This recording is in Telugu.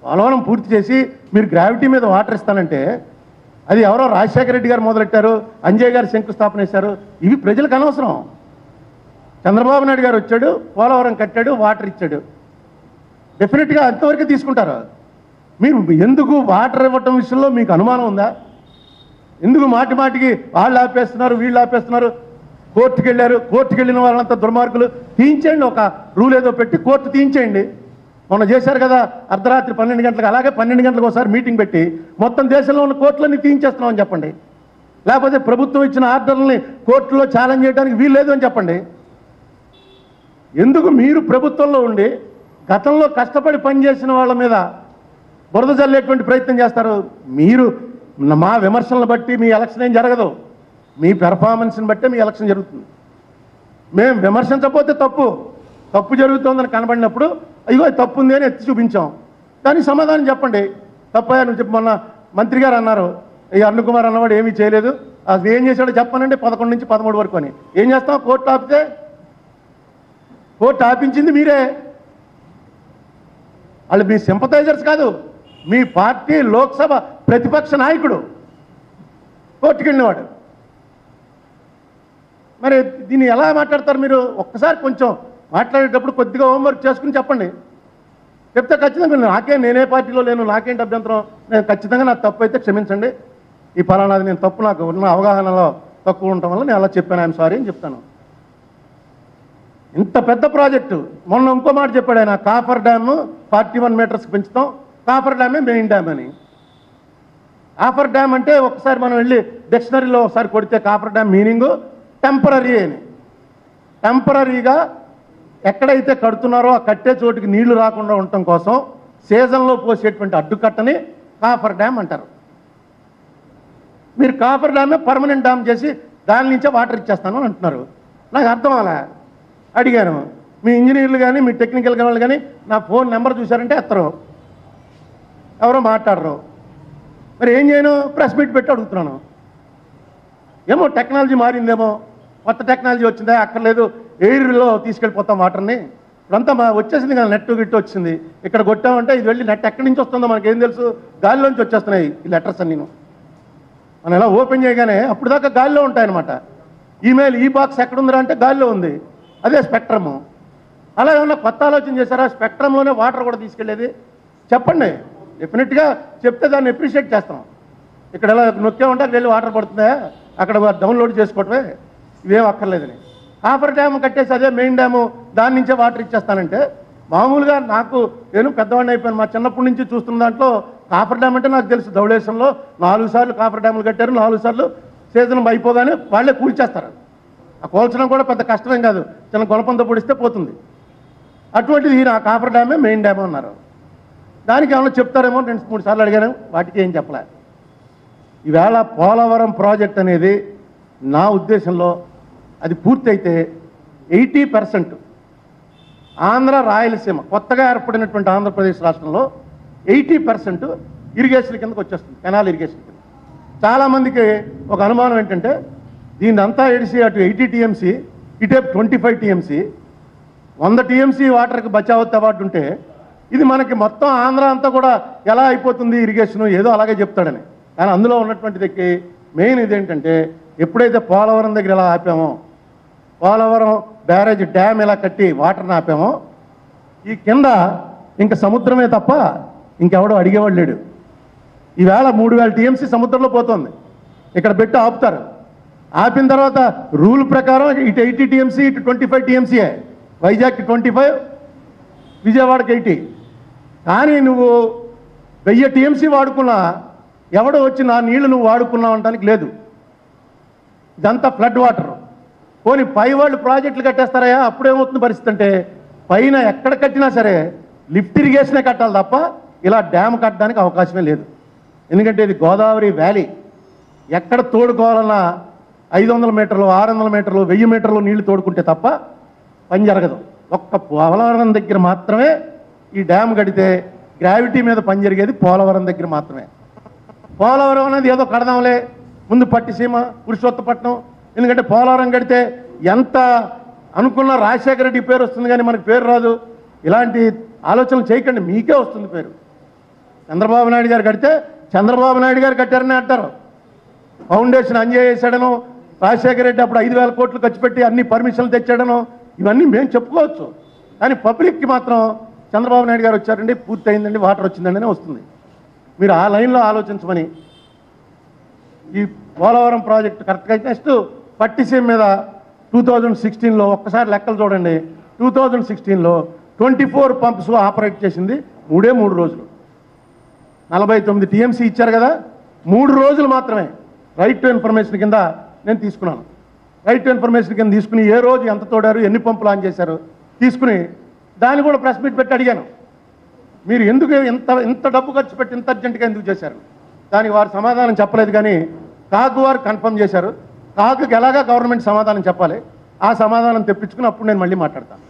పోలవరం పూర్తి చేసి మీరు గ్రావిటీ మీద వాటర్ ఇస్తానంటే అది ఎవరో రాజశేఖర రెడ్డి గారు మొదలెట్టారు, అంజయ్ గారు శంకుస్థాపన చేశారు. ఇవి ప్రజలకు అనవసరం. చంద్రబాబు నాయుడు గారు వచ్చాడు, పోలవరం కట్టాడు, వాటర్ ఇచ్చాడు. డెఫినెట్గా అంతవరకు తీసుకుంటారు. మీరు ఎందుకు వాటర్ ఇవ్వటం విషయంలో మీకు అనుమానం ఉందా? ఎందుకు మాటి మాటికి వాళ్ళు ఆపేస్తున్నారు, వీళ్ళు ఆపేస్తున్నారు? కోర్టుకు వెళ్ళారు, కోర్టుకు వెళ్ళిన వాళ్ళంతా దుర్మార్గులు. తీయించేయండి, ఒక రూల్ ఏదో పెట్టి కోర్టు తీయించేయండి. మొన్న చేశారు కదా అర్ధరాత్రి 12 గంటలకు, అలాగే 12 గంటలకు ఒకసారి మీటింగ్ పెట్టి మొత్తం దేశంలో ఉన్న కోర్టులన్నీ తీయించేస్తున్నామని చెప్పండి. లేకపోతే ప్రభుత్వం ఇచ్చిన ఆర్డర్లని కోర్టులో ఛాలెంజ్ చేయడానికి వీల్లేదు అని చెప్పండి. ఎందుకు మీరు ప్రభుత్వంలో ఉండి గతంలో కష్టపడి పనిచేసిన వాళ్ళ మీద బురద జల్లేటువంటి ప్రయత్నం చేస్తారు? మీరు మా విమర్శలను బట్టి మీ ఎలక్షన్ ఏం జరగదు, మీ పెర్ఫార్మెన్స్ని బట్టే మీ ఎలక్షన్ జరుగుతుంది. మేము విమర్శించకపోతే తప్పు జరుగుతుందని కనబడినప్పుడు అయ్యో తప్పు ఉంది అని ఎత్తి చూపించాం. దానికి సమాధానం చెప్పండి. తప్పయా నువ్వు చెప్పి మొన్న మంత్రి గారు అన్నారు, ఈ అరుణ్ కుమార్ అన్నవాడు ఏమీ చేయలేదు, అది ఏం చేశాడో చెప్పానంటే 11 నుంచి 13 వరకు అని. ఏం చేస్తాం? కోర్టు ఆపితే కోర్టు ఆపించింది మీరే. వాళ్ళు మీ సింపథైజర్స్ కాదు, మీ పార్టీ లోక్సభ ప్రతిపక్ష నాయకుడు కోర్టుకు వెళ్ళినవాడు. మరి దీన్ని ఎలా మాట్లాడతారు మీరు? ఒక్కసారి కొంచెం మాట్లాడేటప్పుడు కొద్దిగా హోంవర్క్ చేసుకుని చెప్పండి. చెప్తే ఖచ్చితంగా నేనే పార్టీలో లేను, నాకేంటి అభ్యంతరం, నేను ఖచ్చితంగా నాకు తప్పు అయితే క్షమించండి, ఈ పలానాది నేను తప్పు, నాకు ఉన్న అవగాహనలో తక్కువ ఉండటం వల్ల నేను అలా చెప్పాను, ఐఎమ్ సారీ అని చెప్తాను. ఇంత పెద్ద ప్రాజెక్టు మొన్న ఇంకో మాట చెప్పాడు ఆయన, కాఫర్ డ్యామ్ 41 మీటర్స్కి పెంచుతాం, కాఫర్ డ్యామే మెయిన్ డ్యామ్ అని. కాఫర్ డ్యామ్ అంటే ఒకసారి మనం వెళ్ళి డిక్షనరీలో ఒకసారి కొడితే కాఫర్ డ్యామ్ మీనింగు టెంపరీ అని. టెంపరీగా ఎక్కడైతే కడుతున్నారో ఆ కట్టే చోటుకి నీళ్లు రాకుండా ఉండటం కోసం సీజన్లో పోసేటువంటి అడ్డుకట్టని కాఫర్ డ్యామ్ అంటారు. మీరు కాఫర్ డ్యామే పర్మనెంట్ డ్యామ్ చేసి దాని నుంచే వాటర్ ఇచ్చేస్తాను అని అంటున్నారు. నాకు అర్థం అలా అడిగాను. మీ ఇంజనీర్లు కానీ మీ టెక్నికల్ వాళ్ళు కానీ నా ఫోన్ నెంబర్ చూశారంటే ఎత్తరు, ఎవరో మాట్లాడరు. మరి ఏం చేయను? ప్రెస్ మీట్ పెట్టి అడుగుతున్నాను. ఏమో టెక్నాలజీ మారిందేమో, కొత్త టెక్నాలజీ వచ్చిందా? అక్కర్లేదు, ఎయిర్లో తీసుకెళ్ళిపోతాం వాటర్ని. ఇప్పుడంతా వచ్చేసింది కదా, నెట్ గిట్టు వచ్చింది. ఇక్కడ కొట్టామంటే ఇది వెళ్ళి నెట్ ఎక్కడి నుంచి వస్తుందో మనకేం తెలుసు? గాలిలోంచి వచ్చేస్తున్నాయి ఈ లెటర్స్ అన్నీ. మనం ఎలా ఓపెన్ చేయగానే అప్పుడు దాకా గాలిలో ఉంటాయన్నమాట. ఈమెయిల్ ఈ బాక్స్ ఎక్కడుందిరా అంటే గాలిలో ఉంది, అదే స్పెక్ట్రము. అలా ఏమన్నా కొత్త ఆలోచన చేశారా? స్పెక్ట్రంలోనే వాటర్ కూడా తీసుకెళ్ళేది చెప్పండి. డెఫినెట్గా చెప్తే దాన్ని అప్రిషియేట్ చేస్తాం. ఇక్కడ ఎలా నొక్కేమంటే అక్కడ వెళ్ళి వాటర్ పడుతుందా, అక్కడ డౌన్లోడ్ చేసుకోవటమే, ఇవేం అక్కర్లేదని. కాఫర్ డ్యామ్ కట్టేసి అదే మెయిన్ డ్యాము, దాని నుంచే వాటర్ ఇచ్చేస్తానంటే మామూలుగా నాకు నేను పెద్దవాడిని అయిపోయాను. మా చిన్నప్పటి నుంచి చూస్తున్న దాంట్లో కాఫర్ డ్యామ్ అంటే నాకు తెలుసు. ధవళేశ్వరంలో 4 సార్లు కాఫర్ డ్యాములు కట్టారు, 4 సార్లు సీజన్ అయిపోగానే వాళ్ళే కూల్చేస్తారు. ఆ కోల్చడం కూడా పెద్ద కష్టమేం కాదు, చిన్న గొలపంతో పొడిస్తే పోతుంది. అటువంటిది నా కాఫర్ డ్యామే మెయిన్ డ్యామ్ అన్నారు. దానికి ఏమన్నా చెప్తారేమో 2-3 సార్లు అడిగాను, వాటికి ఏం చెప్పలే. ఈవేళ పోలవరం ప్రాజెక్ట్ అనేది నా ఉద్దేశంలో అది పూర్తయితే 80% ఆంధ్ర రాయలసీమ కొత్తగా ఏర్పడినటువంటి ఆంధ్రప్రదేశ్ రాష్ట్రంలో 80% ఇరిగేషన్ కిందకు వచ్చేస్తుంది, కెనాల్ ఇరిగేషన్ కింద. చాలామందికి ఒక అనుమానం ఏంటంటే దీన్ని అంతా ఎడిసి అటు 80 టీఎంసీ, ఇటేపు 25 టీఎంసీ, 100 టీఎంసీ వాటర్కి బచావత్ అవార్డు ఉంటే ఇది మనకి మొత్తం ఆంధ్ర అంతా కూడా ఎలా అయిపోతుంది ఇరిగేషను, ఏదో అలాగే చెప్తాడని. కానీ అందులో ఉన్నటువంటిది మెయిన్ ఇదేంటంటే ఎప్పుడైతే పోలవరం దగ్గర ఎలా ఆపామో, పోలవరం బ్యారేజ్ డ్యామ్ ఎలా కట్టి వాటర్ని ఆపామో, ఈ కింద ఇంకా సముద్రమే తప్ప ఇంకెవడో అడిగేవాడు లేడు. ఈవేళ 3000 టీఎంసీ సముద్రంలో పోతుంది, ఇక్కడ పెట్టి ఆపుతారు. ఆపిన తర్వాత రూల్ ప్రకారం ఇటు 80 టీఎంసీ, ఇటు 25 టీఎంసీయే. వైజాగ్కి 25, విజయవాడకి 80. కానీ నువ్వు 1000 టీఎంసీ వాడుకున్నా ఎవడో వచ్చి నా నీళ్లు నువ్వు వాడుకున్నావు అనడానికి లేదు. ఇదంతా ఫ్లడ్ వాటర్. పోనీ పై వాళ్ళు ప్రాజెక్టులు కట్టేస్తారయా, అప్పుడేమవుతుంది పరిస్థితి అంటే పైన ఎక్కడ కట్టినా సరే లిఫ్ట్ ఇరిగేషనే కట్టాలి తప్ప ఇలా డ్యామ్ కట్టడానికి అవకాశమే లేదు. ఎందుకంటే ఇది గోదావరి వ్యాలీ, ఎక్కడ తోడుకోవాలన్నా 500 మీటర్లు, 600 మీటర్లు, 1000 మీటర్లు నీళ్లు తోడుకుంటే తప్ప పని జరగదు. ఒక్క పోలవరం దగ్గర మాత్రమే ఈ డ్యామ్ కడితే గ్రావిటీ మీద పని జరిగేది పోలవరం దగ్గర మాత్రమే. పోలవరం అనేది ఏదో కడదాంలే, ముందు పట్టిసీమ, పురుషోత్తపట్నం. ఎందుకంటే పోలవరం కడితే ఎంత అనుకున్న రాజశేఖర రెడ్డి పేరు వస్తుంది కానీ మనకు పేరు రాదు. ఇలాంటి ఆలోచనలు చేయకండి, మీకే వస్తుంది పేరు. చంద్రబాబు నాయుడు గారు కడితే చంద్రబాబు నాయుడు గారు కట్టారని అంటారు. ఫౌండేషన్ అంజయ్ చేశాడను, రాజశేఖర రెడ్డి అప్పుడు 5,000 కోట్లు ఖర్చు పెట్టి అన్ని పర్మిషన్లు తెచ్చాడను, ఇవన్నీ మేము చెప్పుకోవచ్చు. కానీ పబ్లిక్కి మాత్రం చంద్రబాబు నాయుడు గారు వచ్చారండి, పూర్తి అయిందండి, వాటర్ వచ్చిందండి వస్తుంది. మీరు ఆ లైన్లో ఆలోచించమని. ఈ పోలవరం ప్రాజెక్టు కరెక్ట్గా అయితే నెక్స్ట్ పట్టిసీమ మీద 2016లో ఒక్కసారి లెక్కలు చూడండి. 2016లో 24 పంప్స్ ఆపరేట్ చేసింది 3 రోజులు. 49 టీఎంసీ ఇచ్చారు కదా, 3 రోజులు మాత్రమే రైట్ టు ఇన్ఫర్మేషన్ కింద నేను తీసుకున్నాను. రైట్ టు ఇన్ఫర్మేషన్ కింద తీసుకుని ఏ రోజు ఎంత తోడారు, ఎన్ని పంపులు ఆన్ చేశారు తీసుకుని దాన్ని కూడా ప్రెస్ మీట్ పెట్టి అడిగాను. మీరు ఎందుకు ఇంత డబ్బు ఖర్చు పెట్టి ఇంత అర్జెంటుగా ఎందుకు చేశారు? దానికి వారు సమాధానం చెప్పలేదు. కానీ కాకు వారు కన్ఫర్మ్ చేశారు. కాకుకి ఎలాగా గవర్నమెంట్ సమాధానం చెప్పాలి, ఆ సమాధానం తెప్పించుకుని అప్పుడు నేను మళ్ళీ మాట్లాడతాను.